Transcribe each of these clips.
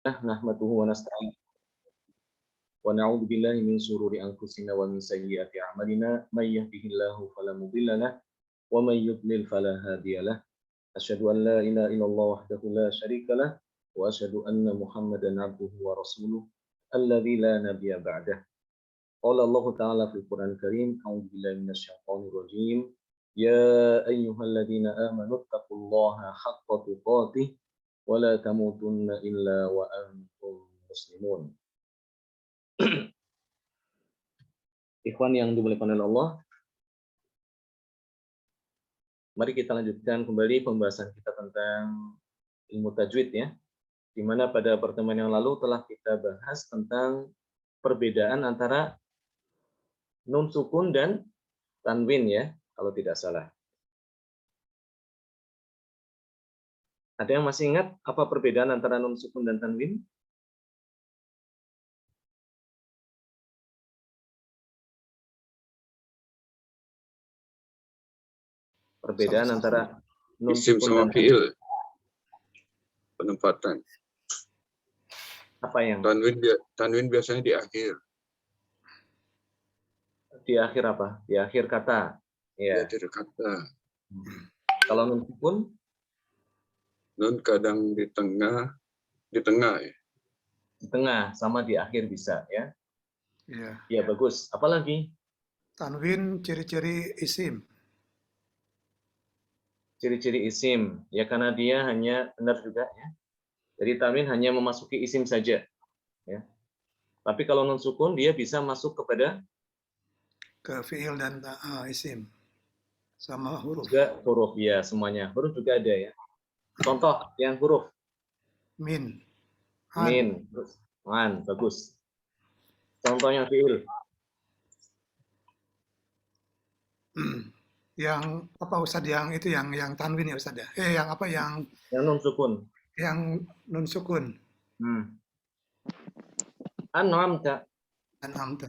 nahmaduhu wa nasta'in wa na'udzu billahi min shururi anfusina wa min sayyiati a'malina may yahdihillahu fala mudilla lahu wa may yudlil fala hadiya lahu asyhadu an la ilaha illallah wahdahu la syarika lahu wa asyhadu anna muhammadan abduhu wa rasuluh alladzi la nabiyya ba'dahu qala Allah ta'ala fil Qur'anil Karim a'udzu billahi minasy syaithanir rajim ya ayyuhalladzina amanu taqullaha haqqa tuqatih wa la tamutunna illa wa antum muslimun. Ikhwan yang dimuliakan oleh Allah, mari kita lanjutkan kembali pembahasan kita tentang ilmu tajwid ya. Di mana pada pertemuan yang lalu telah kita bahas tentang perbedaan antara nun sukun dan tanwin ya, kalau tidak salah. Ada yang masih ingat apa perbedaan antara nun sukun dan tanwin? Perbedaan antara nun isim sukun sama dan tanwin. fiil. Penempatan. Apa yang? Tanwin biasanya di akhir. Di akhir apa? Di akhir kata. Ya. Di akhir kata. Kalau nun sukun? Nun kadang di tengah ya. Di tengah sama di akhir bisa ya. Iya. Ya bagus. Apalagi? Tanwin ciri-ciri isim. Ciri-ciri isim ya karena dia hanya benar juga ya. Jadi tanwin hanya memasuki isim saja ya. Tapi kalau nun sukun dia bisa masuk kepada Ke fiil dan isim. Sama huruf. juga huruf ya semuanya. Huruf juga ada ya. Contoh yang huruf. Min. Min. Man. Bagus. Contoh yang fiil. Yang apa Ustaz yang itu yang tanwin ya Ustaz ya? Yang apa yang nun sukun. Yang nun sukun. An'amta. An'amta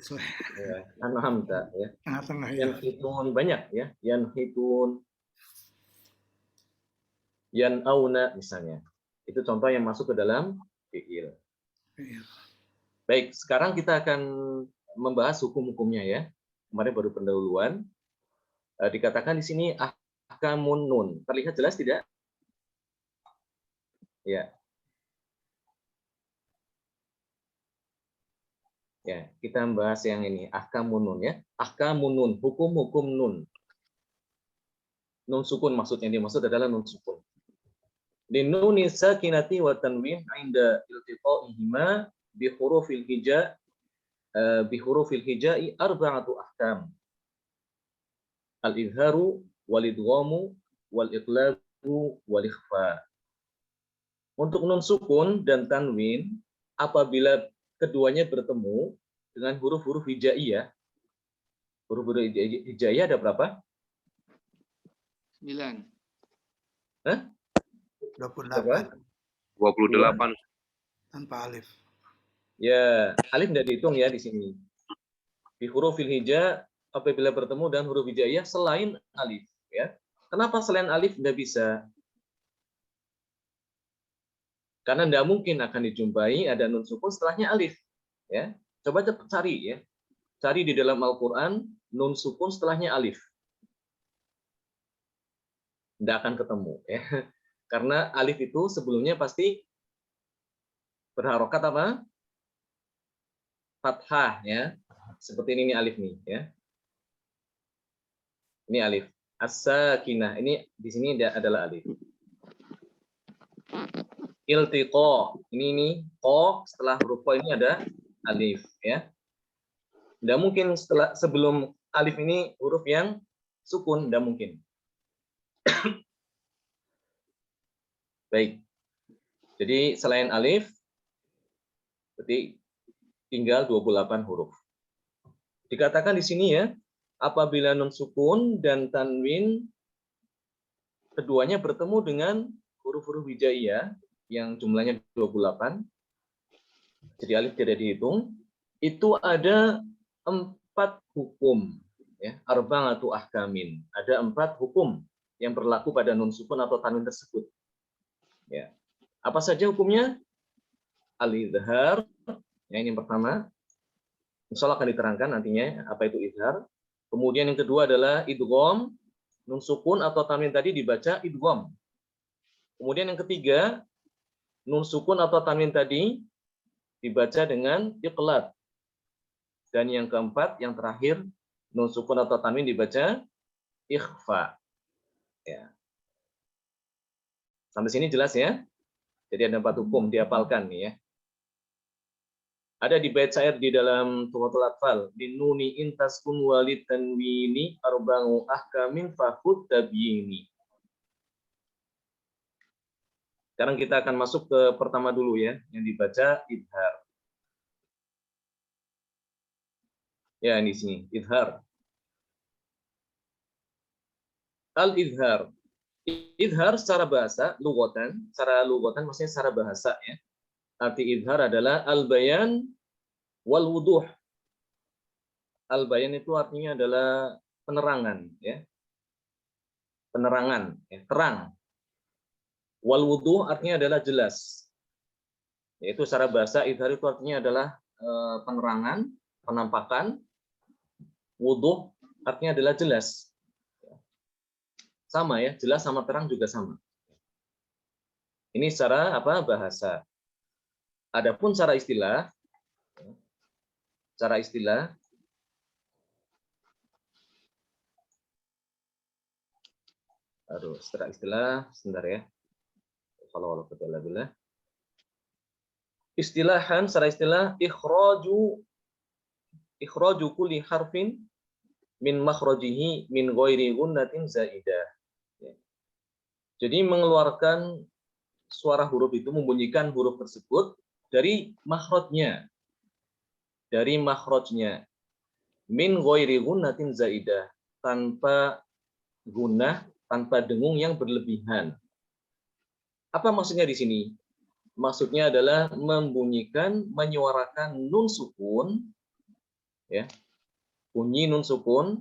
ya. An'amta ya. Tengah-tengah ya. Yang hitun banyak ya. Yang hitun. Yan auna misalnya. Itu contoh yang masuk ke dalam fiil. Iya. Baik, sekarang kita akan membahas hukum-hukumnya ya. Kemarin baru pendahuluan. Dikatakan di sini ahkamun nun. Terlihat jelas tidak? Ya. Ya, kita membahas yang ini, ahkamun nun ya. Ahkamun nun, hukum-hukum nun. Nun sukun maksudnya, yang dimaksud adalah nun sukun. Linuni sakinati wa tanwin 'inda iltiqa'ihima bi hurufil hijai arba'atu ahkam. Al-izharu wal idghamu wal iqlabu wal ikhfa. Untuk nun sukun dan tanwin apabila keduanya bertemu dengan huruf-huruf hijaiyah. Huruf-huruf hijaiyah ada berapa? 9. Hah? 28. 28. Tanpa alif. Ya, alif tidak dihitung ya di sini. Di hurufil hija apabila bertemu dengan huruf hijaiyah selain alif ya. Kenapa selain alif tidak bisa? Karena tidak mungkin akan dijumpai ada nun sukun setelahnya alif ya. Coba cepat cari ya. Cari di dalam Al-Qur'an nun sukun setelahnya alif. Tidak akan ketemu ya. Karena alif itu sebelumnya pasti berharokat apa? Fathah ya. Seperti ini alif nih ya. Ini alif. As-sakinah. Ini di sini adalah alif. Iltiqa. Ini qa setelah huruf qa ini ada alif ya. Tidak mungkin sebelum alif ini huruf yang sukun, tidak mungkin. Baik. Jadi selain alif berarti tinggal 28 huruf. Dikatakan di sini ya, apabila nun sukun dan tanwin keduanya bertemu dengan huruf-huruf hijaiyah yang jumlahnya 28. Jadi alif tidak dihitung. Itu ada 4 hukum ya, arba'atu ahkamin. Ada 4 hukum yang berlaku pada nun sukun atau tanwin tersebut. Ya. Apa saja hukumnya? al-idhar. Yang pertama, insya Allah akan diterangkan nantinya apa itu idhar. Kemudian yang kedua adalah idgham, nun sukun atau tanwin tadi dibaca idgham. Kemudian yang ketiga, nun sukun atau tanwin tadi dibaca dengan iqlab. Dan yang keempat, yang terakhir, nun sukun atau tanwin dibaca ikhfa. Ya. Sampai sini jelas ya? Jadi ada 4 hukum, dihafalkan nih ya. Ada di bait syair di dalam Tuhfatul Atfal, "Dinuni intaskun walid tanwini arba'u ahkamin fahud tabyini." Sekarang kita akan masuk ke pertama dulu ya, yang dibaca idhar. Ya, ini sini, idhar. Al-idhar. Idhar secara bahasa, lughatan, secara lughatan maksudnya secara bahasa ya. Arti idhar adalah al-bayan wal wuduh. Al-bayan itu artinya adalah penerangan ya. Penerangan, ya, terang. Wal wuduh artinya adalah jelas. Yaitu secara bahasa idhar itu artinya adalah penerangan, penampakan. Wuduh artinya adalah jelas. Sama ya, jelas sama terang juga sama. Ini secara apa bahasa. Adapun secara istilah, secara istilah, sebentar ya. Kalau bila istilahan, secara istilah ikhraju kulli harfin min makhrajihi min ghairi gunnatin zaidah. Jadi mengeluarkan suara huruf itu, membunyikan huruf tersebut dari makhrajnya. Dari makhrajnya. Min ghairi gunnatin zaidah. Tanpa gunnah, tanpa dengung yang berlebihan. Apa maksudnya di sini? Maksudnya adalah membunyikan, menyuarakan nun sukun, ya, bunyi nun sukun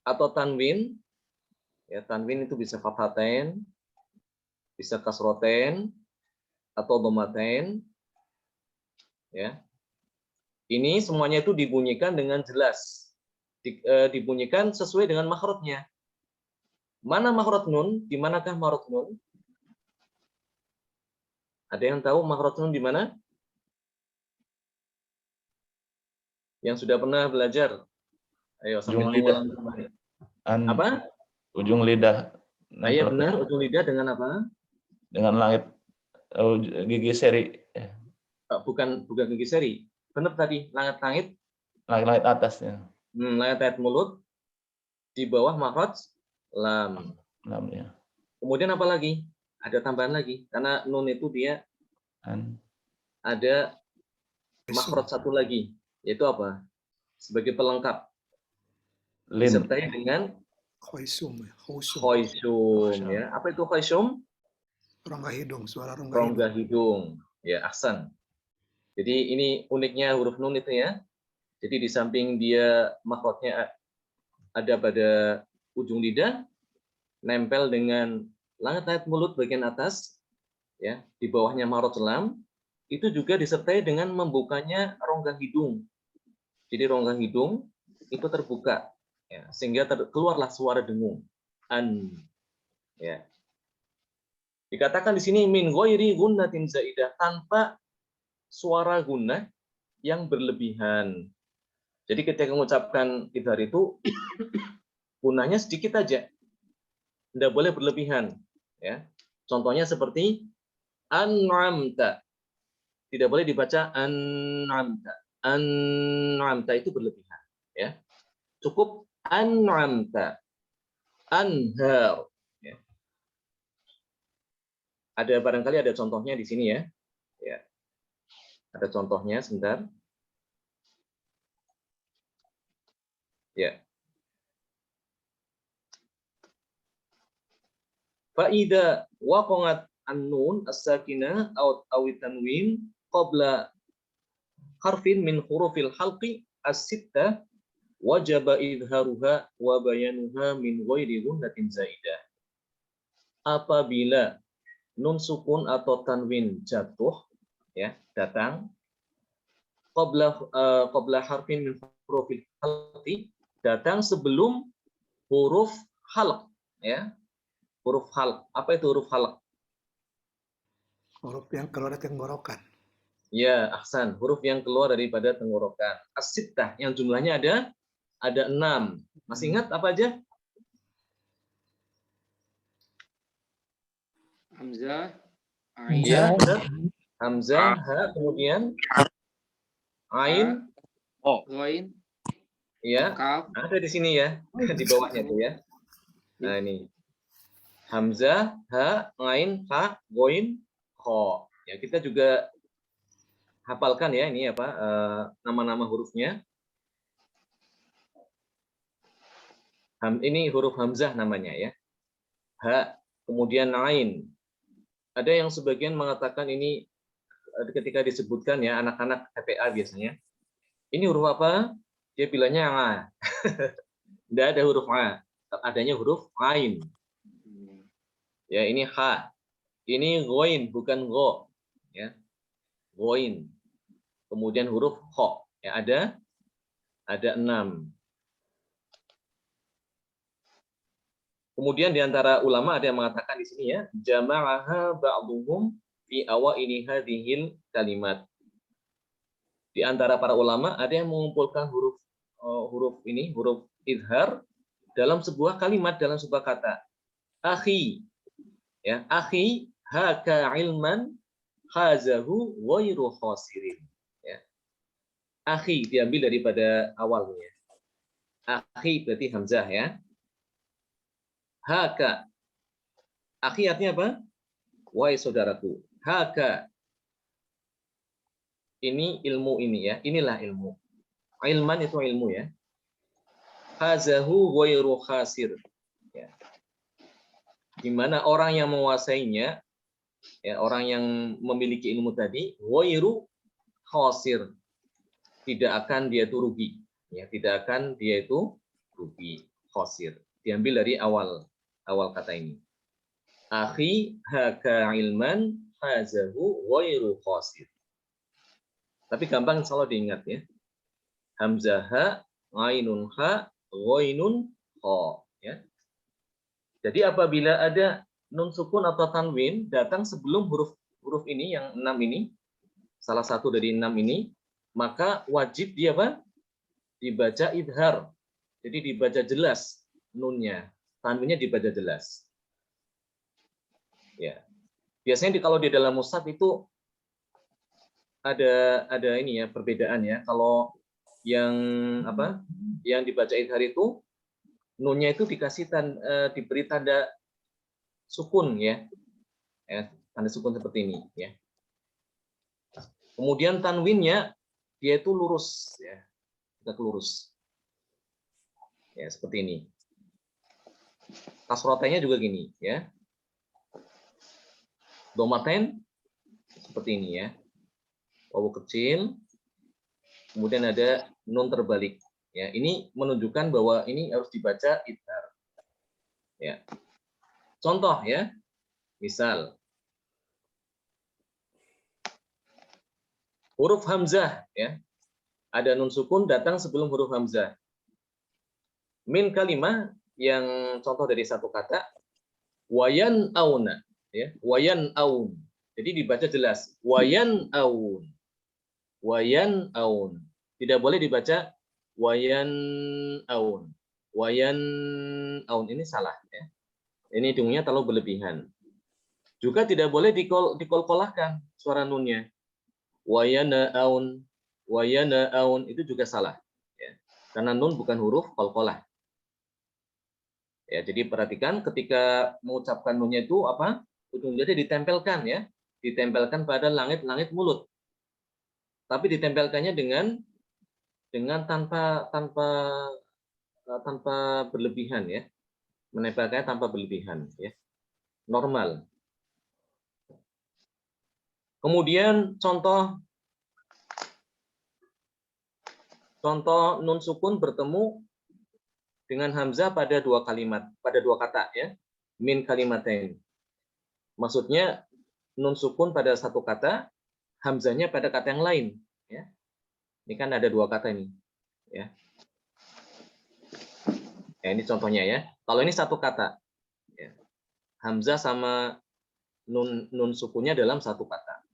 atau tanwin, ya, tanwin itu bisa fathatain, bisa kasrotain atau domatain, ya. Ini semuanya itu dibunyikan dengan jelas, dibunyikan sesuai dengan makhrajnya. Mana makhraj nun? Di manakah makhraj nun? Ada yang tahu makhraj nun di mana? Yang sudah pernah belajar? Ayo sambil mengulang kembali. Apa? Ujung lidah. Iya benar, ujung lidah dengan apa? Dengan langit gigi seri. Bukan gigi seri. Benar tadi, langit-langit. Langit-langit atasnya. Langit-langit mulut di bawah makhraj lam. Lam ya. Kemudian apa lagi? Ada tambahan lagi, karena nun itu dia ada makhraj satu lagi, yaitu apa? Sebagai pelengkap. Disertai dengan Khaysum ya. Apa itu khaysum? Rongga hidung, suara rongga hidung. Ya, ahsan. Jadi ini uniknya huruf nun itu ya. Jadi di samping dia makhrajnya ada pada ujung lidah, nempel dengan langit-langit mulut bagian atas, ya, di bawahnya makhraj lam, itu juga disertai dengan membukanya rongga hidung. Jadi rongga hidung itu terbuka, ya, sehingga keluarlah suara dengung. An, ya. Dikatakan di sini min ghairi gunnatin zaidah, tanpa suara gunnah yang berlebihan. Jadi ketika mengucapkan idhar itu gunnahnya sedikit aja. Tidak boleh berlebihan, ya. Contohnya seperti an'amta. Tidak boleh dibaca an'amta. An'amta itu berlebihan, ya. Cukup an'amta. Anhar. Ya. Ada barangkali ada contohnya di sini ya. Ya. Ada contohnya sebentar. Ya. Fa'ida waqa'at an-nun as-sakinah aw tanwin qabla harfin min hurufil halqi as-sittah wajaba idharuha wa bayanuha min ghairi gunnatin zaidah. Apabila nun sukun atau tanwin jatuh ya, datang qabla harfin min hurufil khalqi, datang sebelum huruf khalq, ya. Huruf khalq. Apa itu huruf khalq? Huruf yang keluar dari tenggorokan. Ya, ahsan. Huruf yang keluar daripada tenggorokan. As-sittah, yang jumlahnya ada 6. Masih ingat apa aja? Hamzah, Iya, Ain, benar. Hamzah, ha, kemudian ain, Ghain, ya. Kaf, Ada di sini ya, di bawahnya tuh ya. Nah, ini. Hamzah, ha, ain, ha, ghain, kha. Ya, kita juga hafalkan ya ini apa nama-nama hurufnya. Ini huruf hamzah namanya ya. Ha, kemudian ain. Ada yang sebagian mengatakan ini ketika disebutkan ya anak-anak TPA biasanya. Ini huruf apa? Dia bilangnya a. Tidak ada huruf a. Adanya huruf ain. Ya, ini ha. Ini ghain bukan gho. Ya. Ghain. Kemudian huruf kha. Ya, ada 6. Kemudian di antara ulama ada yang mengatakan di sini ya, jama'aha ba'dhum fi awaili hadhil kalimat. Di antara para ulama ada yang mengumpulkan huruf idhar dalam sebuah kalimat, dalam sebuah kata. Akhi, ya, akhi haka ilman khazahu ghairu khasirin. Ya. Akhi diambil daripada awalnya. Akhi berarti hamzah ya. Haka. Akhi artinya apa? Wahai saudaraku. Haka. Ini ilmu ini ya. Inilah ilmu. Ilman itu ilmu ya. Hazahu ghairu khasir. Ya. Di mana orang yang menguasainya, ya, orang yang memiliki ilmu tadi, ghairu khasir. Tidak akan dia itu rugi. Ya, tidak akan dia itu rugi. Khasir. Diambil dari awal kata ini. Akhi haka ilman hazahu ghairu khasir. Tapi gampang selalu diingat ya. Hamzah ha, ainun ha, ghainun kha, ya. Jadi apabila ada nun sukun atau tanwin datang sebelum huruf ini yang 6 ini, salah satu dari 6 ini, maka wajib dia apa? Dibaca idhar. Jadi dibaca jelas nunnya, tanwinnya dibaca jelas. Ya. Biasanya kalau di dalam mushaf itu ada ini ya perbedaan ya. Kalau yang apa? Yang dibaca idhar itu nunnya itu diberi tanda sukun ya. Tanda sukun seperti ini ya. Kemudian tanwinnya dia itu lurus ya. Tegak lurus. Ya, seperti ini. Kasrotenya juga gini ya. Domaten seperti ini ya. Wawu kecil, kemudian ada nun terbalik. Ya, ini menunjukkan bahwa ini harus dibaca idhar. Ya. Contoh ya, misal huruf hamzah ya, ada nun sukun datang sebelum huruf hamzah. Min kalimah yang contoh dari satu kata, wayan auna, ya, wayan aun. Jadi dibaca jelas, wayan aun. Wayan aun. Tidak boleh dibaca wayan aun. Wayan aun, ini salah ya. Ini hidungnya terlalu berlebihan. Juga tidak boleh dikol-kolahkan suara nunnya. Wayana aun. Wayana aun itu juga salah ya. Karena nun bukan huruf kol-kolah. Ya, jadi perhatikan ketika mengucapkan nunnya itu apa? Ujung jadi ditempelkan ya. Ditempelkan pada langit-langit mulut. Tapi ditempelkannya dengan tanpa berlebihan ya, menempelkannya tanpa berlebihan ya, normal. Kemudian contoh nun sukun bertemu dengan hamzah pada dua kalimat, pada dua kata ya, min kalimatain. Maksudnya nun sukun pada satu kata, hamzahnya pada kata yang lain. Ya. Ini kan ada dua kata ini. Ya. Ya, ini contohnya ya. Kalau ini satu kata, ya. Hamzah sama nun sukunnya dalam satu kata.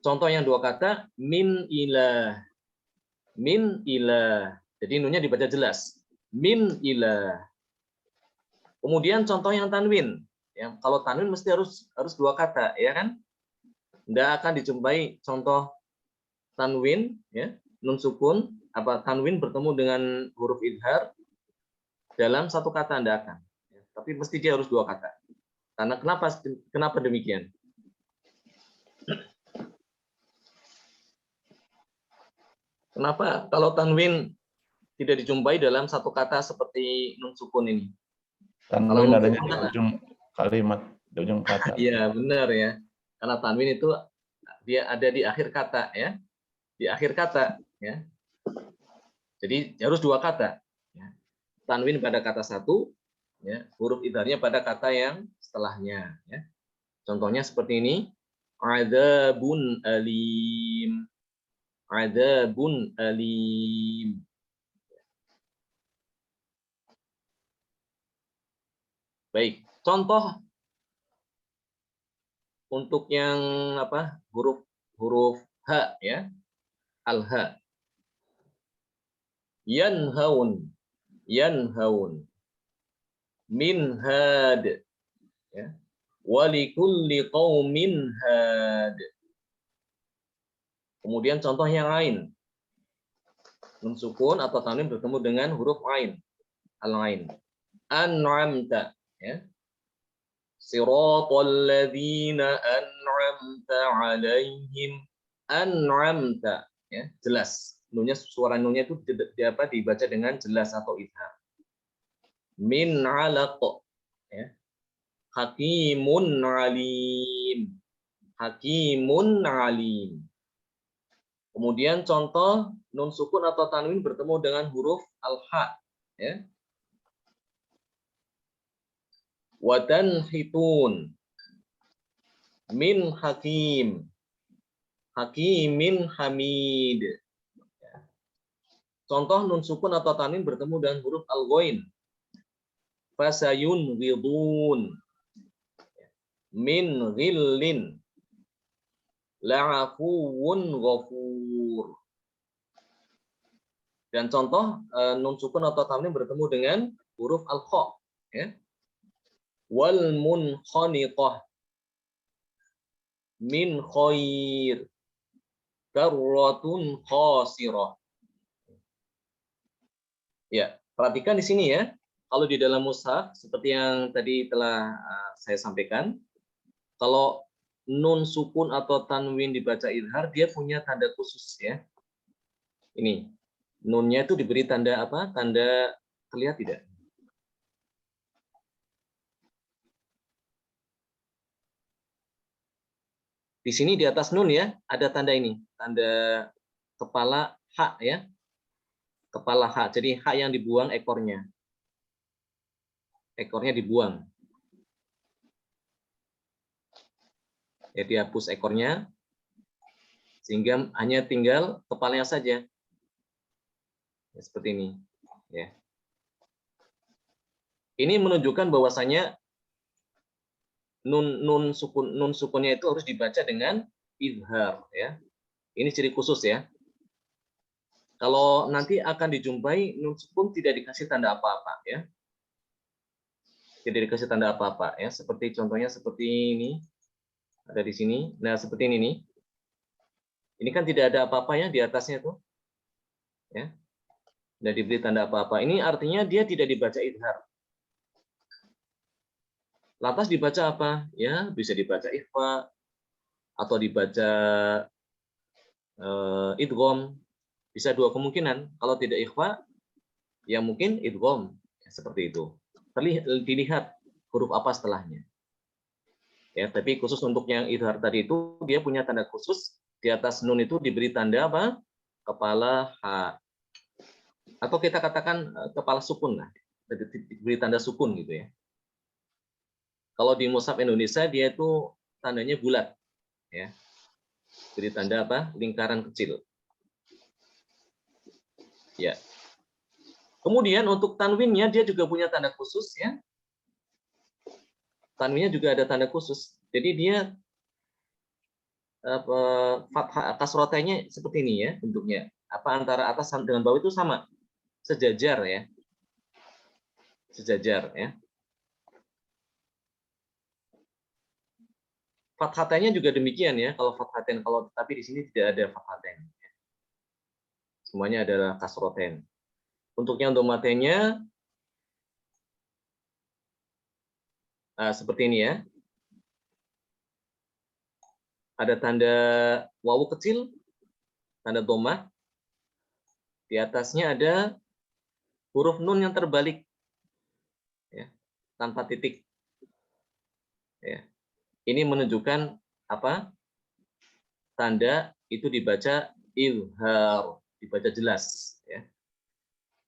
Contoh yang dua kata, min ilah. Min ilah. Jadi nunnya dibaca jelas. Min ilah. Kemudian contoh yang tanwin. Ya, kalau tanwin mesti harus dua kata, ya kan? Tidak akan dijumpai contoh tanwin, ya, nun sukun, apa tanwin bertemu dengan huruf idhar dalam satu kata, tidak akan. Ya, tapi mesti dia harus dua kata. Karena kenapa demikian? Kenapa kalau tanwin tidak dijumpai dalam satu kata seperti nun sukun ini? Kalau Tanwin nun adanya sukun di ujung kalimat, di ujung kata. Iya, benar ya. Karena tanwin itu dia ada di akhir kata, ya. Di akhir kata, ya. Jadi harus dua kata. Ya. Tanwin pada kata satu, ya. Huruf idharnya pada kata yang setelahnya. Ya. Contohnya seperti ini. Adzabun alim. Adzabun alim. Baik, contoh untuk yang apa? Huruf ha, ya. Al-ha. Yanhaun. Yanhaun. Min had, ya. Walikulli qaumin had. Kemudian contoh yang lain. Nun sukun atau tanwin bertemu dengan huruf ain. Al-ain. An'amta, ya. Siratal ladzina an'amta 'alaihim. An'amta, ya, jelas. Suara nunnya itu dibaca dengan jelas atau idhar. Min 'alaq, ya. Hakimun alim. Hakimun alim. Kemudian contoh nun sukun atau tanwin bertemu dengan huruf al-ha, ya. Wa tanhitun. Min hakim. Hakimin hamid. Contoh nun sukun atau tanwin bertemu dengan huruf al-ghain. Fasayun ghidun. Min ghillin. La'afuwun ghafur. Dan contoh nun sukun atau tanwin bertemu dengan huruf al-kha, ya. Wal munkhaniqah. Min khair. Karratun khasirah. Ya, perhatikan di sini ya. Kalau di dalam mushaf seperti yang tadi telah saya sampaikan, kalau nun sukun atau tanwin dibaca idhar, dia punya tanda khusus ya. Ini nunnya itu diberi tanda apa? Tanda terlihat tidak? Di sini di atas nun ya, ada tanda ini, tanda kepala hak ya. Kepala hak. Jadi hak yang dibuang ekornya. Ekornya dibuang. Ya, dihapus ekornya sehingga hanya tinggal kepalanya saja. Ya, seperti ini, ya. Ini menunjukkan bahwasanya nun sukunnya itu harus dibaca dengan idhar ya. Ini ciri khusus ya. Kalau nanti akan dijumpai nun sukun tidak dikasih tanda apa-apa ya. Tidak dikasih tanda apa-apa ya. Seperti contohnya seperti ini. Ada di sini. Nah, seperti ini nih. Ini kan tidak ada apa-apa ya di atasnya tuh. Ya. Tidak diberi tanda apa-apa. Ini artinya dia tidak dibaca idhar. Lantas dibaca apa? Ya, bisa dibaca ikhfa atau dibaca idgham. Bisa dua kemungkinan. Kalau tidak ikhfa, ya mungkin idgham. Ya, seperti itu. Dilihat huruf apa setelahnya. Ya, tapi khusus untuk yang idhar tadi itu dia punya tanda khusus. Di atas nun itu diberi tanda apa? Kepala ha. Atau kita katakan kepala sukun lah. Diberi tanda sukun gitu ya. Kalau di mushaf Indonesia dia itu tandanya bulat, ya. Beri tanda apa? Lingkaran kecil. Ya. Kemudian untuk tanwinnya dia juga punya tanda khusus ya. Tanwinnya juga ada tanda khusus. Jadi dia fathah kasrotanya seperti ini ya bentuknya. Apa antara atas dengan bawah itu sama, sejajar ya, sejajar ya. Fathatnya juga demikian ya. Kalau fathaten, kalau tapi di sini tidak ada fathaten. Semuanya adalah kasroten. Untuk yang domatenya seperti ini ya. Ada tanda wawu kecil, tanda domah. Di atasnya ada huruf nun yang terbalik, ya, tanpa titik. Ya. Ini menunjukkan apa? Tanda itu dibaca izhar, dibaca jelas. Ya.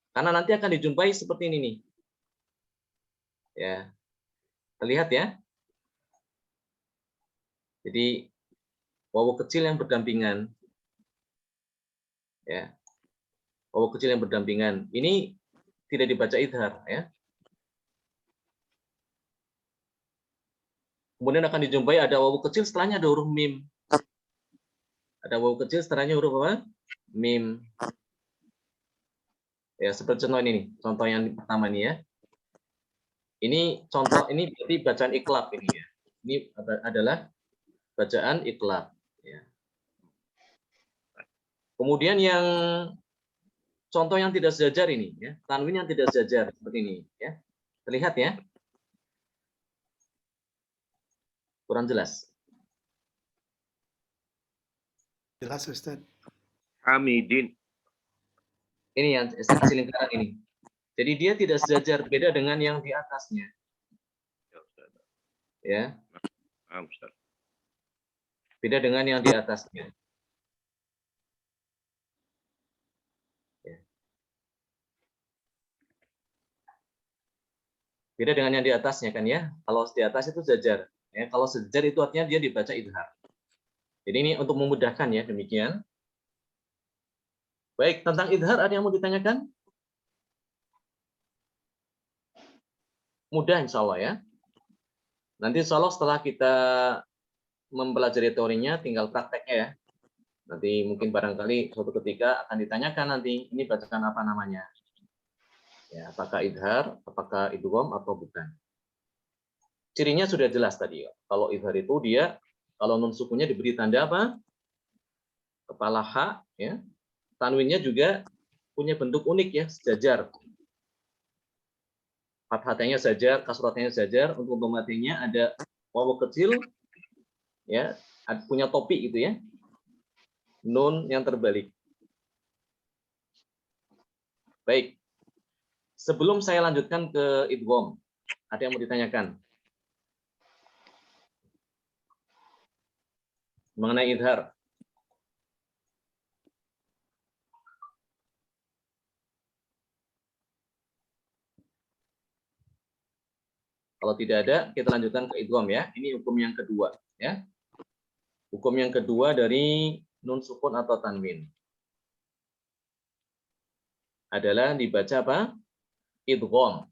Karena nanti akan dijumpai seperti ini nih. Ya, terlihat ya. Jadi wawu kecil yang berdampingan. Ya. Wawu kecil yang berdampingan. Ini tidak dibaca idhar ya. Kemudian akan dijumpai ada wawu kecil setelahnya ada huruf mim. Ada wawu kecil setelahnya huruf apa? Mim. Ya, seperti contoh ini nih. Contoh yang pertama nih ya. Ini contoh ini berarti bacaan iklab ini ya. Ini adalah bacaan iklab ya. Kemudian yang contoh yang tidak sejajar ini ya, tanwin yang tidak sejajar seperti ini ya. Terlihat ya? Kurang jelas. Jelas Ustaz. Hamidin. Ini yang kasih lingkaran ini. Jadi dia tidak sejajar, beda dengan yang di atasnya. Ya. Beda dengan yang di atasnya. Ya. Beda dengan yang di atasnya kan ya. Kalau di atas itu sejajar. Ya, kalau sejajar itu artinya dia dibaca idhar. Jadi ini untuk memudahkan ya, demikian. Baik, tentang idhar ada yang mau ditanyakan? Mudah insya Allah ya. Nanti insya Allah setelah kita mempelajari teorinya, tinggal prakteknya ya. Nanti mungkin barangkali suatu ketika akan ditanyakan nanti, ini bacaan apa namanya? Ya, apakah idhar, apakah idgham atau bukan? Cirinya sudah jelas tadi ya. Kalau idhar itu dia, kalau nun sukunnya diberi tanda apa? Kepala ha, ya. Tanwinnya juga punya bentuk unik ya, sejajar. Fathahnya sejajar, kasrohnya sejajar. Untuk domatinya ada wawu kecil, ya, punya topi gitu ya. Nun yang terbalik. Baik. Sebelum saya lanjutkan ke idgham, ada yang mau ditanyakan mengenai idhar? Kalau tidak ada, kita lanjutkan ke idgham ya. Ini hukum yang kedua ya. Hukum yang kedua dari nun sukun atau tanwin adalah dibaca apa? Idgham.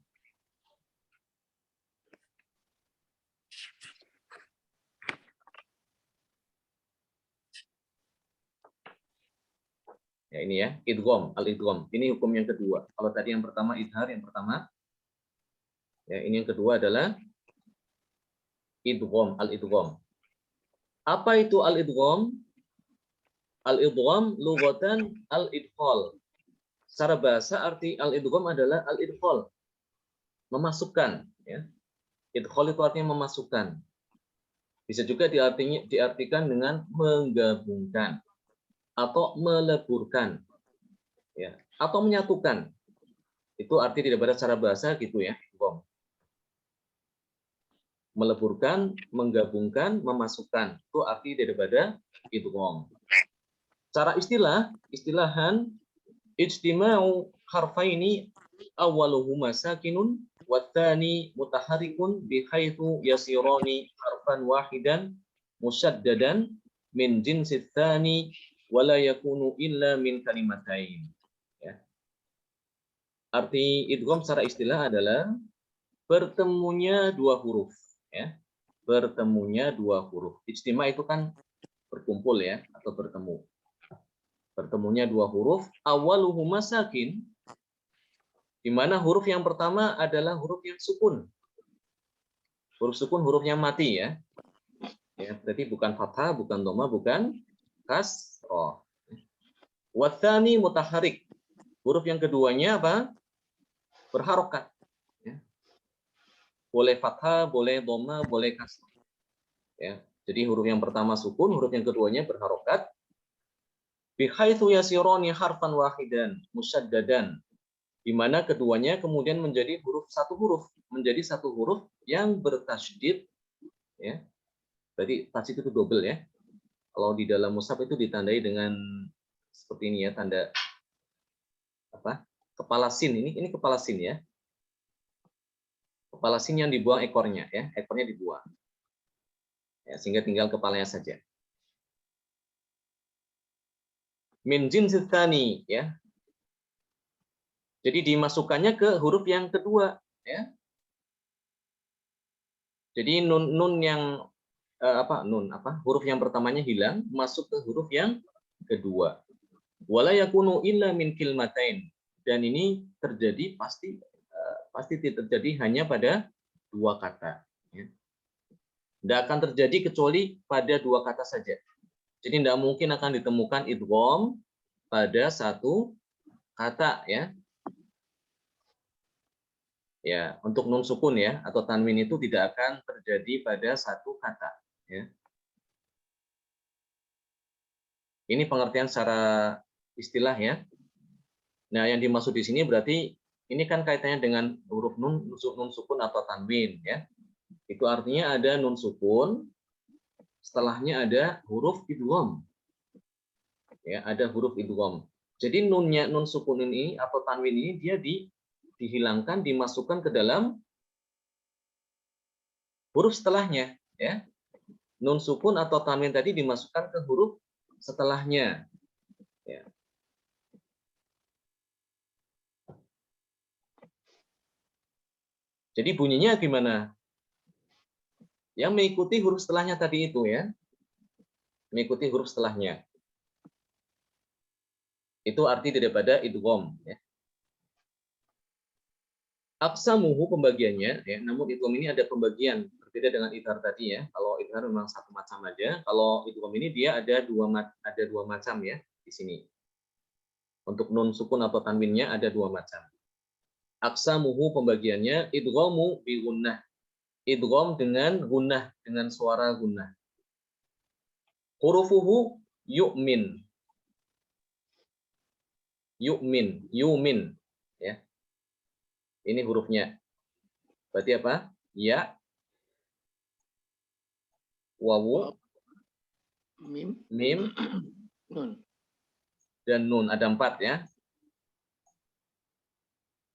Ya ini ya, idgham, al-idgham. Ini hukum yang kedua. Kalau tadi yang pertama idhar, yang pertama. Ya, ini yang kedua adalah idgham, al-idgham. Apa itu al-idgham? Al-idgham lughatan al-idkhal. Secara bahasa arti al-idgham adalah al-idkhal. Memasukkan, ya. Idkhal itu artinya memasukkan. Bisa juga diartikan dengan menggabungkan atau meleburkan, ya, atau menyatukan. Itu arti tidak pada secara bahasa gitu ya. Meleburkan, menggabungkan, memasukkan. Itu arti daripada idgham. Secara istilahan ijtima'u harfaini awwaluhuma sakinun wa tsani mutaharrikun bihaitsu yasirani harfan wahidan musyaddadan min jinsit tsani wa la yakunu illa min kalimatain. Ya. Arti idgham secara istilah adalah bertemunya dua huruf, ya. Bertemunya dua huruf. Ijtima itu kan berkumpul ya atau bertemu. Bertemunya dua huruf, awaluhuma sakin, di mana huruf yang pertama adalah huruf yang sukun. Huruf sukun hurufnya mati ya. Ya, berarti bukan fathah, bukan dhamma, bukan kasroh. Watsani mutaharik. Huruf yang keduanya apa? Berharokat. Ya. Boleh fathah, boleh dhamma, boleh kasroh. Ya. Jadi huruf yang pertama sukun, huruf yang keduanya berharokat. Bihaitsu yasirani harfan wahidan musyaddadan. Di mana keduanya kemudian menjadi satu huruf yang bertasydid, ya. Berarti tasydid itu double ya. Kalau di dalam mushaf itu ditandai dengan seperti ini ya, tanda apa? Kepala sin ini kepala sin ya. Kepala sin yang dibuang ekornya ya, ekornya dibuang. Ya, sehingga tinggal kepalanya saja. Min jinsit tsani ya. Jadi dimasukkannya ke huruf yang kedua ya. Jadi nun yang huruf yang pertamanya hilang, masuk ke huruf yang kedua. Wala yakunu illa min kilmatain. Dan ini terjadi pasti terjadi hanya pada dua kata. Ya. Tidak akan terjadi kecuali pada dua kata saja. Jadi tidak mungkin akan ditemukan idgham pada satu kata ya. Ya, untuk nun sukun ya atau tanwin itu tidak akan terjadi pada satu kata. Ya. Ini pengertian secara istilah ya. Nah, yang dimaksud di sini berarti ini kan kaitannya dengan huruf nun sukun atau tanwin ya. Itu artinya ada nun sukun, setelahnya ada huruf idgham. Ya, ada huruf idgham. Jadi nun sukun ini atau tanwin ini dia dihilangkan, dimasukkan ke dalam huruf setelahnya ya. Nun sukun atau tanwin tadi dimasukkan ke huruf setelahnya ya. Jadi bunyinya gimana? Yang mengikuti huruf setelahnya tadi itu ya. Mengikuti huruf setelahnya. Itu arti daripada idgham ya. Aqsamuhu pembagiannya ya, namun idgham ini ada pembagian berbeda dengan idhar tadi ya. Kalau idhar memang satu macam aja, kalau idgham ini dia ada dua macam ya di sini. Untuk nun sukun atau tanwinnya ada dua macam. Aqsamuhu pembagiannya idghamu bi gunnah. Idgham dengan gunnah, dengan suara gunnah. Hurufuhu yu'min. Yu'min ya. Ini hurufnya. Berarti apa? Ya, wawu, mim, Nun. dan nun. Ada 4 ya.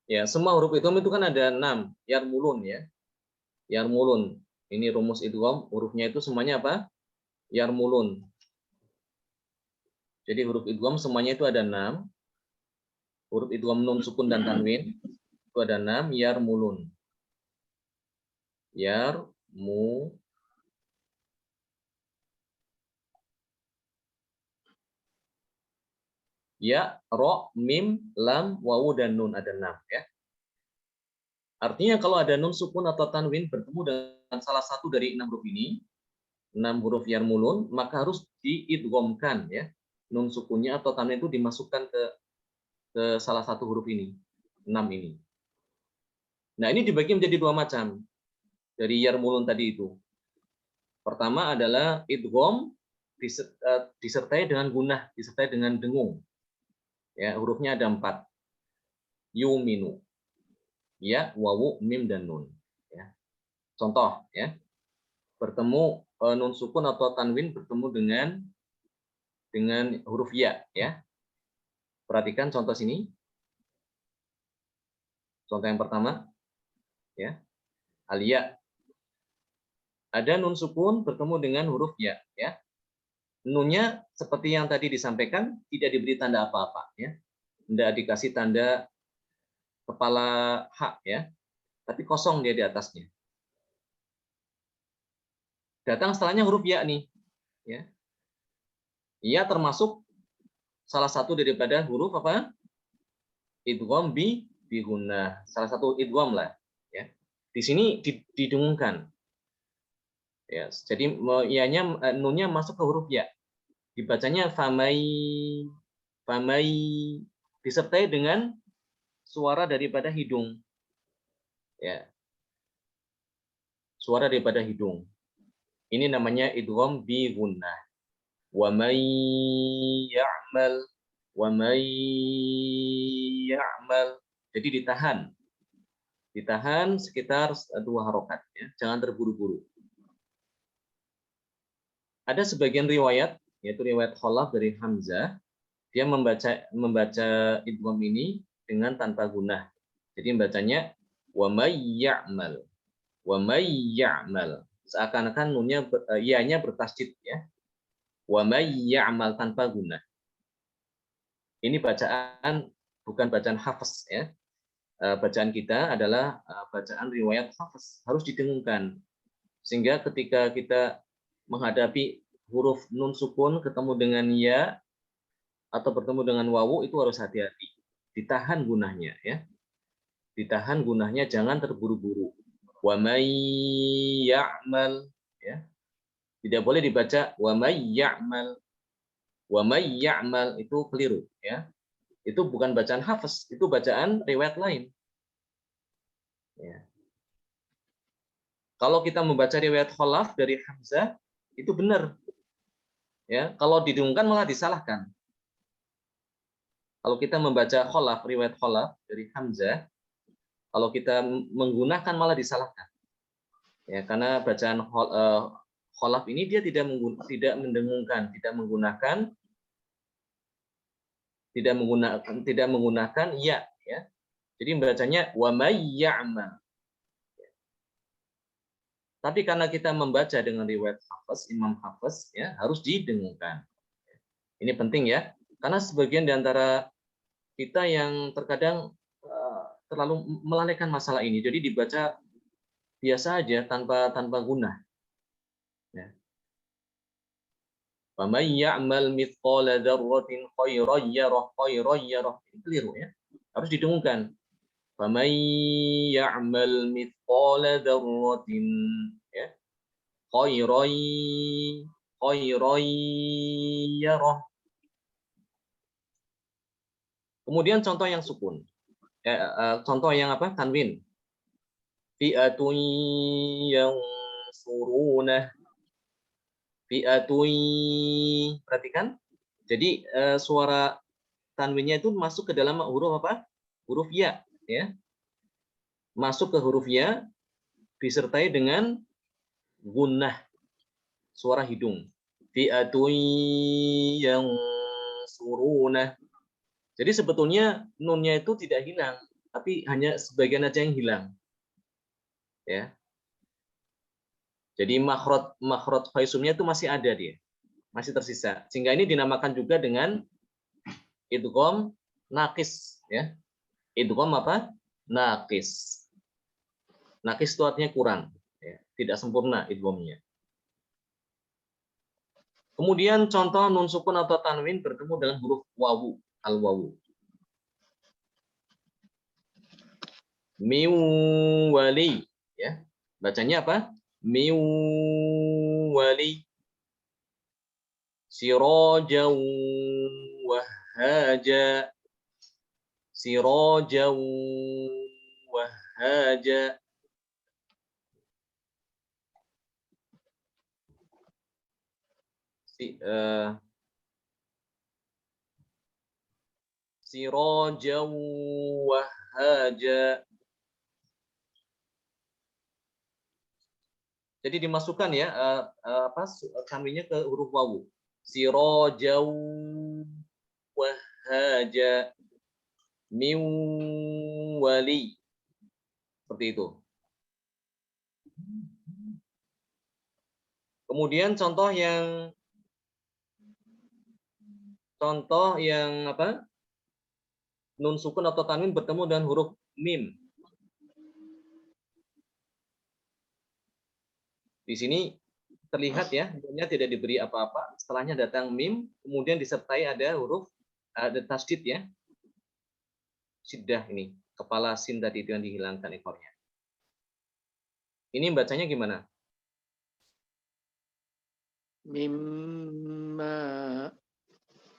Ya, semua huruf idgham itu kan ada 6. Yarmulun ya. Yarmulun. Ini rumus idgham, hurufnya itu semuanya apa? Yarmulun. Jadi huruf idgham semuanya itu ada 6. Huruf idgham nun sukun dan tanwin itu ada 6. Yarmulun. Ya, ro, mim, lam, wawu, dan nun. Ada 6 ya. Artinya kalau ada nun sukun atau tanwin bertemu dengan salah satu dari 6 huruf ini, 6 huruf yarmulun, maka harus diidghamkan ya. Nun sukunnya atau tanwin itu dimasukkan ke salah satu huruf ini, 6 ini. Nah, ini dibagi menjadi dua macam dari yarmulun tadi itu. Pertama adalah idgham disertai dengan gunnah, disertai dengan dengung. Ya, hurufnya ada 4. Yuminu. Ya, wawu, mim, dan nun. Ya. Contoh ya. Bertemu nun sukun atau tanwin bertemu dengan huruf ya ya. Perhatikan contoh sini. Contoh yang pertama ya. Alia. Ada nun sukun bertemu dengan huruf ya ya. nunnya seperti yang tadi disampaikan tidak diberi tanda apa-apa ya. Tidak dikasih tanda kepala H ya. Tapi kosong dia di atasnya. Datang setelahnya huruf ya nih ya. Ya termasuk salah satu daripada huruf apa? Idgham bi gunnah. Salah satu idgham lah ya. Di sini didengungkan. Ya, jadi ianya nunnya masuk ke huruf ya. Dibacanya famai disertai dengan suara daripada hidung. Ya. Suara daripada hidung. Ini namanya idgham bi gunnah. Wa may ya'mal. Jadi ditahan. Ditahan sekitar 2 harokat ya. Jangan terburu-buru. Ada sebagian riwayat, yaitu riwayat Khalaf dari Hamzah, dia membaca idgham ini dengan tanpa gunnah. Jadi membacanya wa may ya'mal. Wa may ya'mal. Seakan-akan nunnya ya-nya bertasydid ya. Wa may ya'mal tanpa gunnah. Ini bacaan bukan bacaan hafs ya. Bacaan kita adalah bacaan riwayat hafs, harus didengungkan. Sehingga ketika kita menghadapi huruf nun sukun ketemu dengan ya atau bertemu dengan wawu itu harus hati-hati. Ditahan gunahnya ya. Ditahan gunahnya, jangan terburu-buru. Wa may ya'mal ya. Tidak boleh dibaca wa may ya'mal. Wa may ya'mal itu keliru ya. Itu bukan bacaan hafs, itu bacaan riwayat lain. Ya. Kalau kita membaca riwayat Khalaf dari Hamzah itu benar. Ya, kalau didengungkan malah disalahkan. Kalau kita membaca Khalaf, riwayat Khalaf dari Hamzah, kalau kita menggunakan malah disalahkan. Ya, karena bacaan Khalaf ini dia tidak mendengungkan, tidak menggunakan ya, ya. Jadi bacanya wa may ya'mal. Tapi karena kita membaca dengan riwayat Hafs, Imam Hafs ya, harus didengungkan. Ini penting ya, karena sebagian di antara kita yang terkadang terlalu melalaikan masalah ini. Jadi dibaca biasa aja tanpa gunah. Ya. Wa may ya'mal mithqala dzarratin khairan yarah. Keliru ya. Harus didengungkan. Wa may ya'mal mithqala dzarratin ya. Khairan yarah. Kemudian contoh yang sukun. Contoh yang apa? Tanwin. Fi'atun yansurunah. Fi'atun. Perhatikan. Jadi suara tanwinnya itu masuk ke dalam huruf apa? Huruf ya, ya. Masuk ke huruf ya disertai dengan gunnah, suara hidung. Fi'atun yansurunah. Jadi sebetulnya nunnya itu tidak hilang, tapi hanya sebagian aja yang hilang. Ya. Jadi makhraj faisumnya itu masih ada dia. Masih tersisa. Sehingga ini dinamakan juga dengan idgham naqis ya. Idgham apa? Naqis. Naqis itu artinya kurang, ya. Tidak sempurna idghamnya. Kemudian contoh nun sukun atau tanwin bertemu dengan huruf wawu, al-wawu. Miwali ya. Bacanya apa? Miwali. Sirajau wahhaja. Sirajau wahhaja. Sirajau wahhaja. Jadi dimasukkan ya tanwinnya ke huruf wawu. Sirajau wahhaja min wali. Seperti itu. Kemudian contoh yang contoh yang apa? Nun sukun atau tanwin bertemu dengan huruf mim. Di sini terlihat ya, nunnya tidak diberi apa-apa. Setelahnya datang mim, kemudian disertai ada huruf ada tasdid ya. Siddah ini, kepala sin tadi itu yang dihilangkan ekornya. Ini bacanya gimana? Mimma.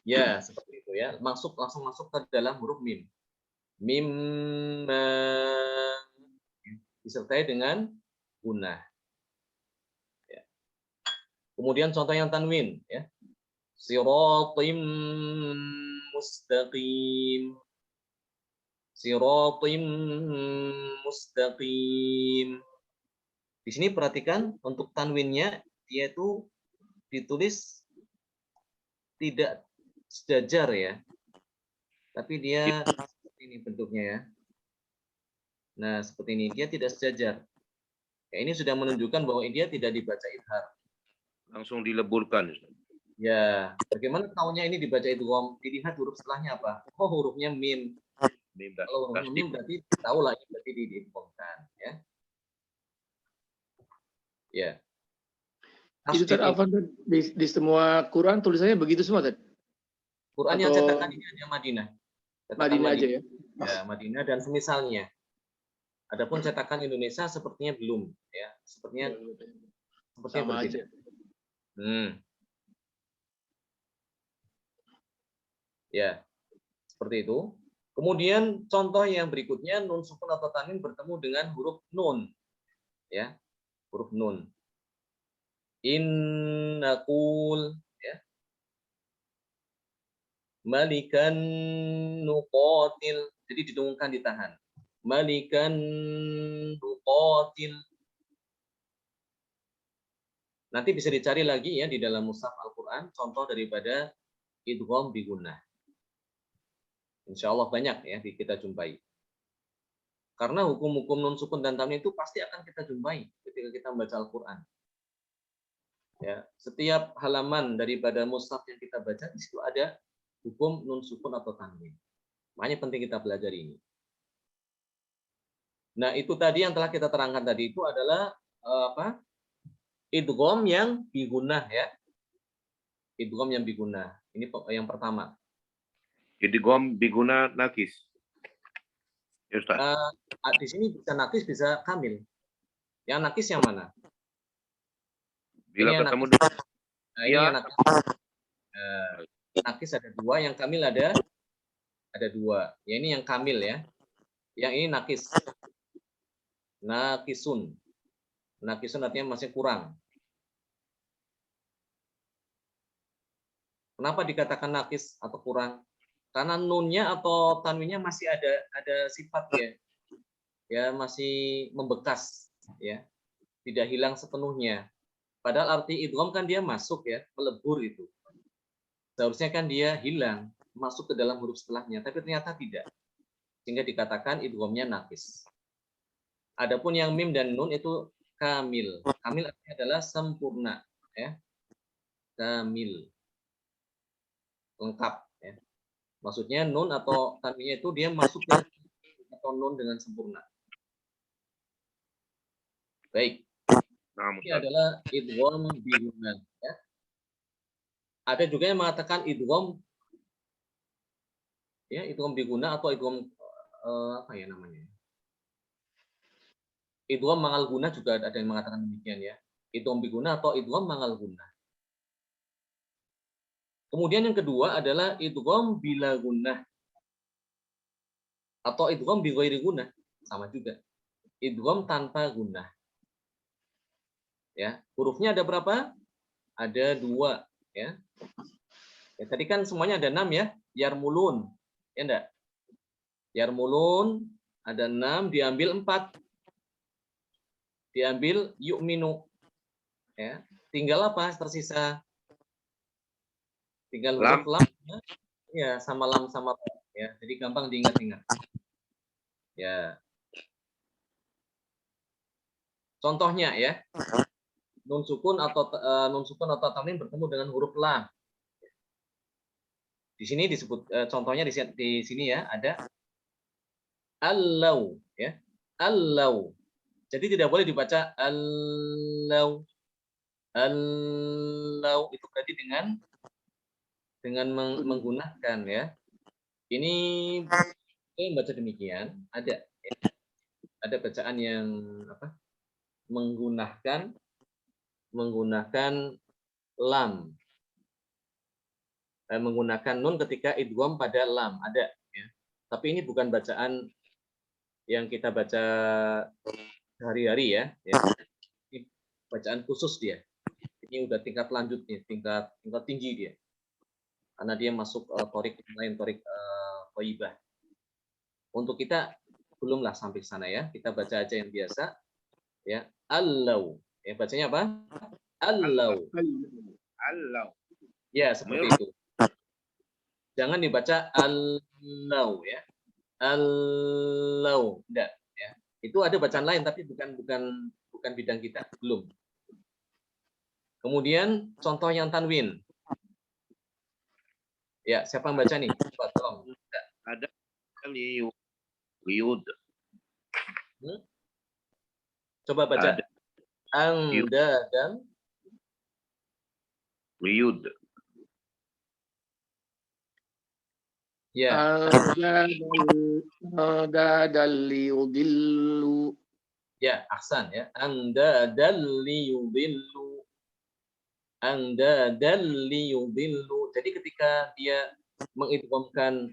Ya, seperti itu ya. Langsung masuk ke dalam huruf mim. Mimma disertai dengan gunnah. Ya. Kemudian contoh yang tanwin ya. Siratim mustaqim. Siratim mustaqim. Di sini perhatikan untuk tanwinnya dia itu ditulis tidak sejajar ya. Tapi dia seperti ini bentuknya ya. Nah, seperti ini dia tidak sejajar. Ya, ini sudah menunjukkan bahwa dia tidak dibaca idhar. Langsung dileburkan. Ustaz. Ya, bagaimana tahunya ini dibaca idgham? Dilihat huruf setelahnya apa? Oh, hurufnya mim. Mim Kalau hurufnya tasdid. mim berarti tahu lah ini berarti diidghamkan ya. Ya. Itu Tasdid Afwan, di semua Quran tulisannya begitu semua, Tad? Quran yang Atau cetakan ini hanya Madinah. Cetakan Madinah aja ya? Ya, Madinah dan semisalnya. Adapun cetakan Indonesia sepertinya belum ya. Sepertinya Sama berbeda. aja. Ya, seperti itu. Kemudian contoh yang berikutnya nun sukun atau tanwin bertemu dengan huruf nun. Ya, huruf nun. Innaqul ya. Malikan nuqatil. Jadi didengungkan ditahan. Malikan nuqatil. Nanti bisa dicari lagi ya di dalam mushaf Al-Qur'an contoh daripada idgham bi gunnah. Insya Allah banyak ya kita jumpai. Karena hukum-hukum nun sukun dan tanwin itu pasti akan kita jumpai ketika kita membaca Al-Qur'an. Ya, setiap halaman daripada mushaf yang kita baca di situ ada hukum nun sukun atau tanwin. Makanya penting kita pelajari ini. Nah, itu tadi yang telah kita terangkan tadi itu adalah apa? Idgham yang bigunnah ya. Idgham yang bigunnah. Ini yang pertama. Idgham biguna nakis. Ya, Ustaz. Di sini bisa nakis, bisa kamil. Yang nakis yang mana? Bila ini ketemu nakis. Nah, ini ya. yang nakis. Nakis ada dua, yang kamil ada dua. Ya, ini yang kamil ya. Yang ini nakis. Nakisun. Nakisun artinya masih kurang. Kenapa dikatakan nakis atau kurang? Karena nunnya atau tanwinnya masih ada sifat ya. Ya, masih membekas ya. Tidak hilang sepenuhnya. Padahal arti idgham kan dia masuk ya, melebur itu. Seharusnya kan dia hilang, masuk ke dalam huruf setelahnya, tapi ternyata tidak. Sehingga dikatakan idghamnya nakis. Adapun yang mim dan nun itu kamil. Kamil artinya adalah sempurna ya. Kamil. Lengkap ya. Maksudnya nun atau tanwinnya itu dia masuk ke atau nun dengan sempurna. Baik. Ini adalah idgham bigunnah ya. Ada juga yang mengatakan idgham ya, idgham bigunnah atau idgham apa ya namanya? Idgham mangal gunnah juga ada yang mengatakan demikian ya. Idgham bigunnah atau idgham mangal gunnah. Kemudian yang kedua adalah idgham bila gunnah atau idgham bi ghairi gunnah, sama juga. Idgham tanpa gunnah. Ya, hurufnya ada berapa? Ada 2 ya. Ya, tadi kan semuanya ada 6 ya. Yarmulun. Ya enggak? Yarmulun ada 6, diambil 4. Diambil yu'minu. Ya. Tinggal apa tersisa? Tinggal huruf lam ya, sama lam sama ya. Jadi gampang diingat-ingat. Ya. Contohnya ya. Nun sukun atau tanwin bertemu dengan huruf lam. Di sini disebut contohnya di sini ya ada allau ya. Allau. Jadi tidak boleh dibaca allau. Allau itu berarti dengan menggunakan ya. Ini baca demikian ada ya. Ada bacaan yang apa? Menggunakan lam. Menggunakan nun ketika idgham pada lam ada ya. Tapi ini bukan bacaan yang kita baca sehari-hari ya. Ini bacaan khusus dia. Ini udah tingkat lanjut nih, tingkat tinggi dia. Karena dia masuk torik lain, torik thayyibah. Untuk kita belumlah sampai sana ya. Kita baca aja yang biasa ya. Allau. Ya, bacanya apa? Allau. Allah. Ya, seperti itu. Jangan dibaca allau ya. Allau. Enggak ya. Itu ada bacaan lain tapi bukan bidang kita, belum. Kemudian contoh yang tanwin. Ya, siapa yang baca nih? Coba tolong. Ada liud. Coba baca. Ada Anda dan liud. ya. Liyudillu. Ya, ahsan ya. Anda dan liyudillu. Anda dan liyudillu. Jadi ketika dia mengidghamkan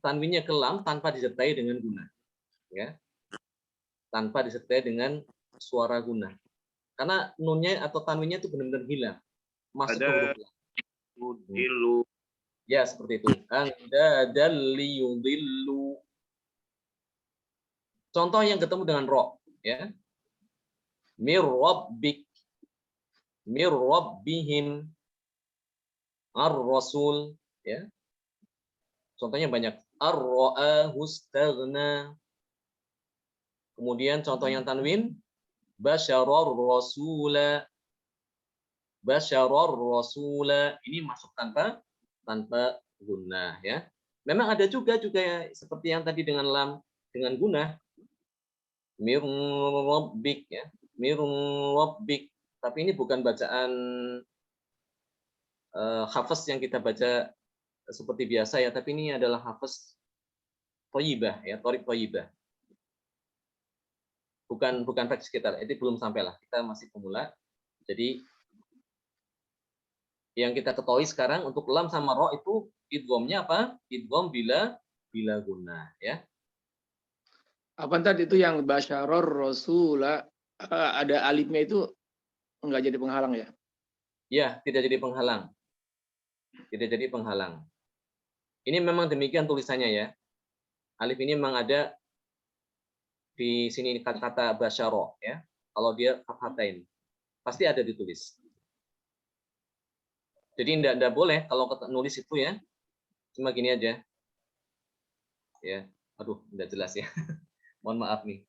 tanwinnya ke lam tanpa disertai dengan guna. Ya. Tanpa disertai dengan suara guna. Karena nunnya atau tanwinnya itu benar-benar hilang. Masuk ke huruf lam. Yudilu. Ya, seperti itu. Anda dan liyudillu. Contoh yang ketemu dengan ro, ya. Mir rabbik. Mir rabbihim. Ar-rasul, ya. Contohnya banyak. Ar-ra'ahu istaghna. Kemudian contoh yang tanwin, basyarar rasula. Basyarar rasula. Ini masuk tanpa gunnah ya. Memang ada juga seperti yang tadi dengan lam dengan gunnah. Mir rabbik ya. Mir rabbik. Tapi ini bukan bacaan hafaz yang kita baca seperti biasa ya, tapi ini adalah hafaz thayyibah ya, torik thayyibah. Bukan teks sekitar, itu belum sampailah. Kita masih pemula. Jadi yang kita ketahui sekarang untuk lam sama ro itu idghamnya apa? Idgham bila gunnah ya. Apa tadi itu yang basyaror rasula ada alifnya itu enggak jadi penghalang ya? Ya, tidak jadi penghalang. Tidak jadi penghalang. Ini memang demikian tulisannya ya. Alif ini memang ada di sini kata-kata basyaro ya. Kalau dia fathatain pasti ada ditulis. Jadi enggak boleh kalau nulis itu ya. Cuma gini aja. Ya. Aduh, enggak jelas ya. Mohon maaf nih.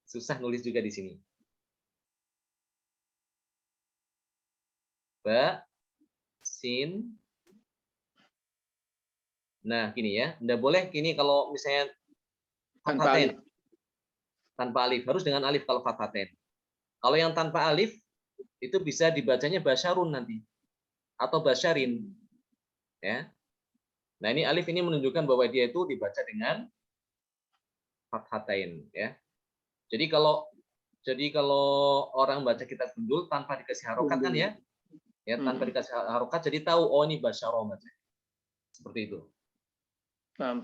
Susah nulis juga di sini. Ba, sin. Nah, gini ya. Enggak boleh gini kalau misalnya fathatain. Tanpa alif. Harus dengan alif kalau fathatain. Kalau yang tanpa alif itu bisa dibacanya basyarun nanti atau basyarin ya. Nah, ini alif ini menunjukkan bahwa dia itu dibaca dengan fathatain ya. Jadi kalau orang baca kitab gundul tanpa dikasih harokat kan ya. Ya, tanpa dikasih harokat jadi tahu oh ini basyaro baca. Seperti itu. Paham.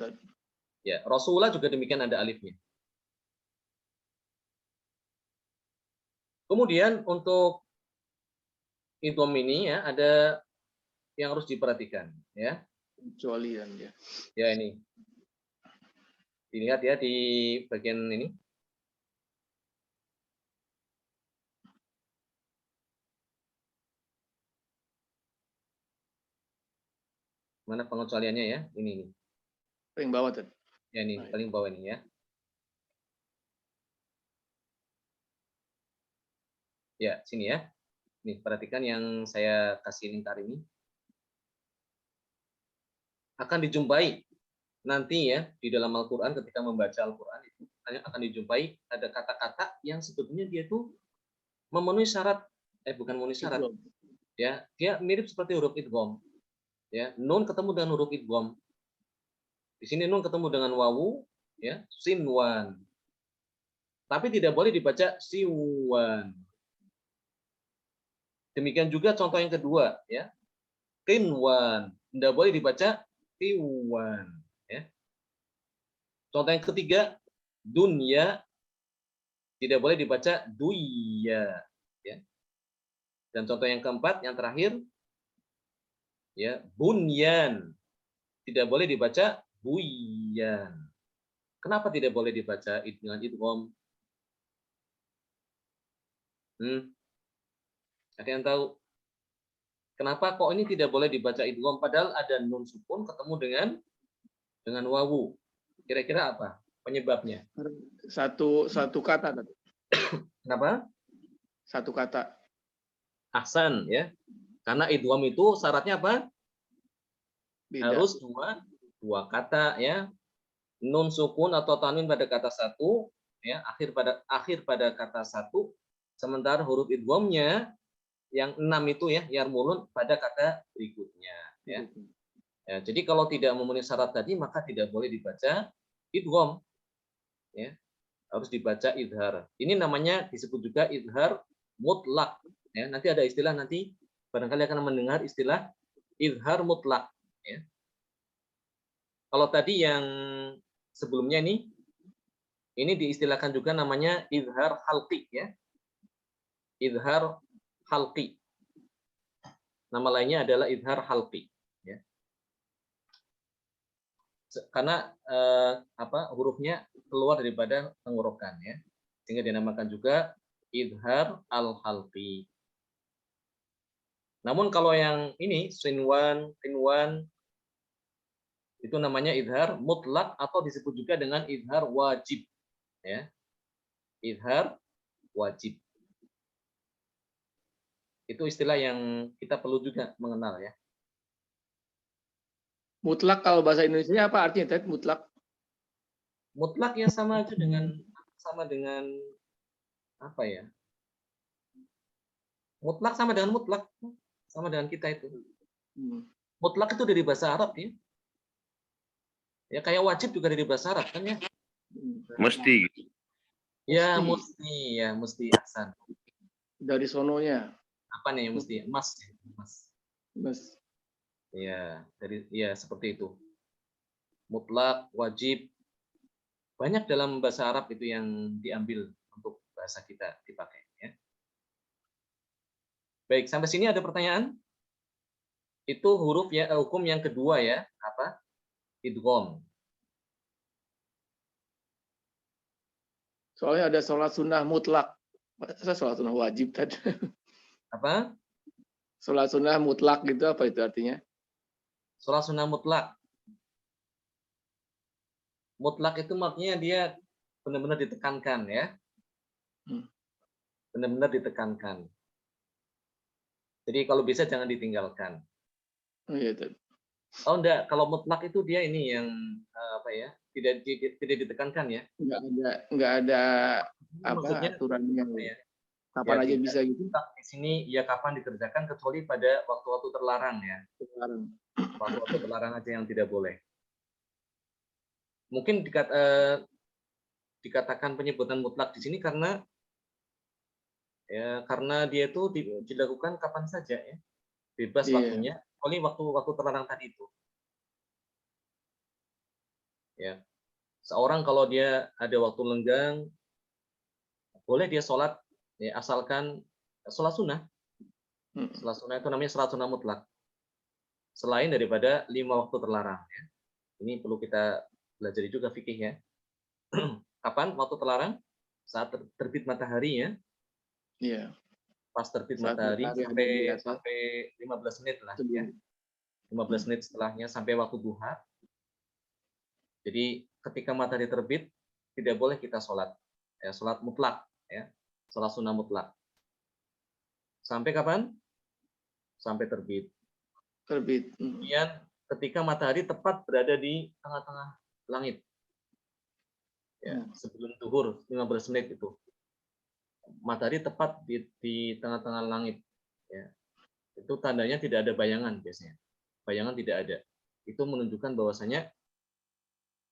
Ya, Rasulullah juga demikian ada alifnya. Kemudian untuk idgham ini ya ada yang harus diperhatikan ya. Kecualian ya. Ya ini. Dilihat ya di bagian ini. Mana pengecualiannya ya? Ini. Paling bawah tadi. Ya ini paling bawah ini ya. Ya, sini ya. Nih, perhatikan yang saya kasih lingkar ini. akan dijumpai nanti ya di dalam Al-Quran, ketika membaca Al-Quran itu akan dijumpai ada kata-kata yang sebetulnya dia tuh memenuhi syarat, bukan memenuhi syarat, ya, dia mirip seperti huruf idgham. Ya, nun ketemu dengan huruf idgham. Di sini nun ketemu dengan wawu, ya, sinwan. Tapi tidak boleh dibaca siwan. Demikian juga contoh yang kedua, ya, qinwan, tidak boleh dibaca tiwan. Ya. Contoh yang ketiga, dunya, tidak boleh dibaca duya. Ya. Dan contoh yang keempat, yang terakhir, ya, bunyan, tidak boleh dibaca buyan. Kenapa tidak boleh dibaca dengan idgham? Ada yang tahu? Kenapa kok ini tidak boleh dibaca idgham padahal ada nun sukun ketemu dengan wawu? Kira-kira apa penyebabnya? Satu kata. Kenapa? Satu kata. Ahsan, ya. Karena idgham itu syaratnya apa? Beda. Harus dua kata, ya. Nun sukun atau tanwin pada kata satu, ya, akhir pada kata satu, sementara huruf idghamnya yang 6 itu, ya, yarmulun, pada kata berikutnya, ya. Ya, jadi kalau tidak memenuhi syarat tadi maka tidak boleh dibaca idgham, ya. Harus dibaca idhar. Ini namanya disebut juga idhar mutlak, ya. Nanti ada istilah, nanti barangkali akan mendengar istilah idhar mutlak, ya. Kalau tadi yang sebelumnya ini diistilahkan juga namanya idhar halqi, ya. Idhar halqi. Nama lainnya adalah idhar halqi, ya. Karena hurufnya keluar daripada tenggorokan, ya. Sehingga dinamakan juga idhar al-halqi. Namun kalau yang ini sinwan, qinwan, itu namanya idhar mutlak atau disebut juga dengan idhar wajib, ya. Idhar wajib. Itu istilah yang kita perlu juga mengenal, ya. Mutlak kalau bahasa Indonesia apa artinya, Ted? Mutlak. Mutlak ya sama aja dengan apa ya? Mutlak sama dengan kita itu. Mutlak itu dari bahasa Arab, ya. Ya kayak wajib juga dari bahasa Arab kan, ya. Mesti. Ya mesti ahsan. Dari sononya. Apa nih yang mesti? Mas. Ya, seperti itu. Mutlak, wajib. Banyak dalam bahasa Arab itu yang diambil untuk bahasa kita dipakai, ya. Baik, sampai sini ada pertanyaan? Itu huruf ya, hukum yang kedua, ya, apa? Idgham. Soalnya ada sholat sunnah mutlak. Masa sholat sunnah wajib tadi? Apa? Sholat sunnah mutlak gitu, apa itu artinya? Sholat sunnah mutlak. Mutlak itu maksudnya dia benar-benar ditekankan, ya. Benar-benar ditekankan. Jadi kalau bisa jangan ditinggalkan. Oh iya, Ted. Oh enggak, kalau mutlak itu dia ini yang tidak ditekankan, ya. Enggak ada Maksudnya aturannya. ya? Kapan Ya, aja bisa gitu. Di sini ya kapan dikerjakan kecuali pada waktu-waktu terlarang, ya. Waktu-waktu terlarang aja yang tidak boleh. Mungkin dikatakan penyebutan mutlak di sini karena dia itu dilakukan kapan saja, ya. Bebas waktunya, kecuali waktu terlarang tadi itu. Ya. Seorang kalau dia ada waktu lenggang, boleh dia sholat, ya, asalkan sholat sunnah. Sholat sunnah itu namanya sholat sunnah mutlak. Selain daripada 5 waktu terlarang, ya. Ini perlu kita pelajari juga fikih, ya. Kapan waktu terlarang? Saat terbit matahari, ya. Iya. Pas terbit matahari sampai 15 menit lah, ya. 15 menit setelahnya sampai waktu duha. Jadi ketika matahari terbit tidak boleh kita sholat, ya, sholat mutlak, ya, sholat sunnah mutlak. Sampai kapan? Sampai terbit. Terbit. Kemudian ketika matahari tepat berada di tengah-tengah langit. Ya, sebelum zuhur 15 menit itu. Matahari tepat di tengah-tengah langit. Ya. Itu tandanya tidak ada bayangan biasanya. Bayangan tidak ada. Itu menunjukkan bahwasanya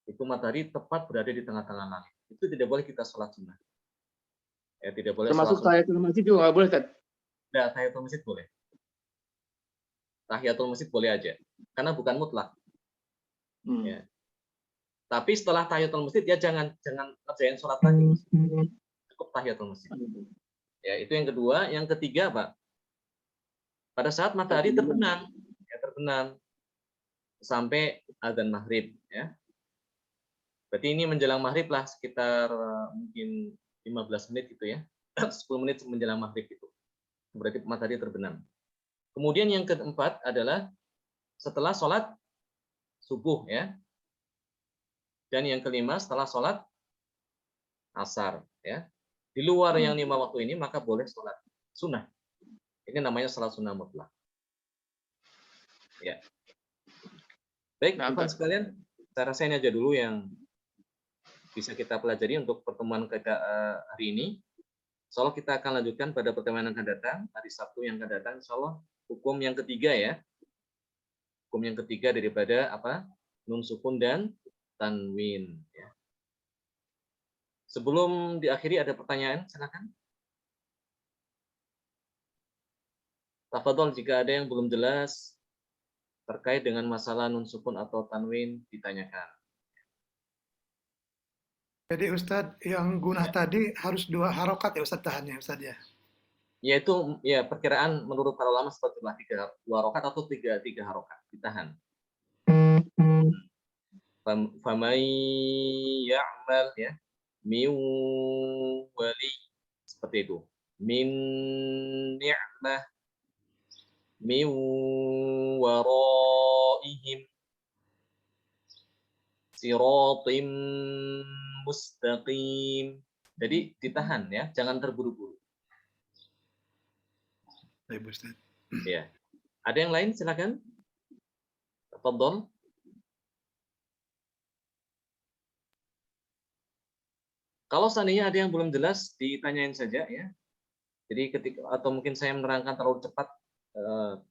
itu matahari tepat berada di tengah-tengah langit. Itu tidak boleh kita sholat sunnah. Ya, tidak boleh Termasuk sholat sunnah. tahiyatul masjid juga nggak boleh, Tad? Tidak, tahiyatul masjid boleh. Tahiyatul masjid boleh aja. Karena bukan mutlak. Ya. Tapi setelah tahiyatul masjid ya jangan ngerjain sholat lagi. Cukup tahiyatul masjid. Ya, itu yang kedua. Yang ketiga, Pak. Pada saat matahari terbenam, ya terbenam sampai azan maghrib, ya. Berarti ini menjelang maghrib lah sekitar mungkin 15 menit gitu ya. 10 menit menjelang maghrib itu. Berarti matahari terbenam. Kemudian yang keempat adalah setelah sholat subuh, ya. Dan yang kelima setelah sholat asar, ya. Di luar yang 5 waktu ini maka boleh sholat sunnah. Ini namanya sholat sunnah mutlak. Ya. Baik, teman-teman sekalian, saya rasa ini aja dulu yang bisa kita pelajari untuk pertemuan kita hari ini. Insya Allah kita akan lanjutkan pada pertemuan yang akan datang, hari Sabtu yang akan datang. Insya Allah hukum yang ketiga ya. Hukum yang ketiga daripada apa? Nun sukun dan tanwin. Ya. Sebelum diakhiri ada pertanyaan, silakan. Tafadhol jika ada yang belum jelas terkait dengan masalah nun sukun atau tanwin ditanyakan. Jadi Ustadz yang gunah tadi harus 2 harokat ya Ustadz tahannya Ustadz ya? Yaitu ya perkiraan menurut para ulama seperti 2 harokat atau 3 harokat ditahan. Famai ya'mal ya min wali seperti itu. Min ni'mah min waraihim siratim mustaqim. Jadi ditahan ya, jangan terburu-buru. Baik Ustadz. Ya. Ada yang lain silakan. Tafadhol. Kalau seandainya ada yang belum jelas ditanyain saja ya. Jadi ketika atau mungkin saya menerangkan terlalu cepat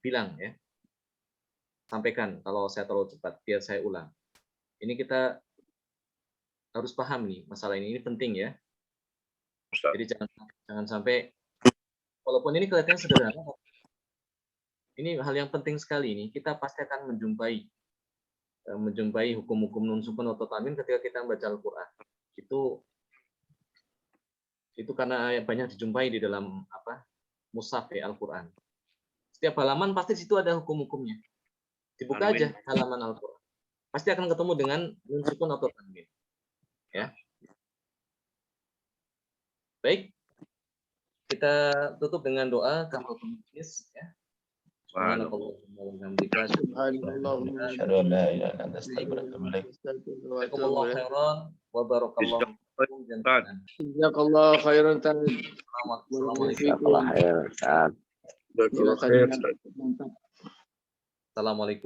bilang ya. Sampaikan kalau saya terlalu cepat biar saya ulang. Ini kita harus paham nih masalah ini penting ya. Ustaz. Jadi jangan sampai walaupun ini kelihatannya sederhana, ini hal yang penting sekali ini. Kita pasti akan menjumpai hukum-hukum nun sukun atau tanwin ketika kita membaca Al-Qur'an. Itu karena banyak dijumpai di dalam mushaf ya, Al-Qur'an. Setiap halaman pasti situ ada hukum-hukumnya. Dibuka aja halaman Al-Qur'an. Pasti akan ketemu dengan nun sukun atau tanwin. Ya. Baik. Kita tutup dengan doa kafaratul majlis ya. Subhanallahumma wa bihamdika Asyhadu an la ilaha illa anta astaghfiruka wa atubu ilaik. Jazakumullah khairan wa barakallahu fikum. Jazakallah khairan. Assalamualaikum. Allah khair, Ustaz. Assalamualaikum. Assalamualaikum.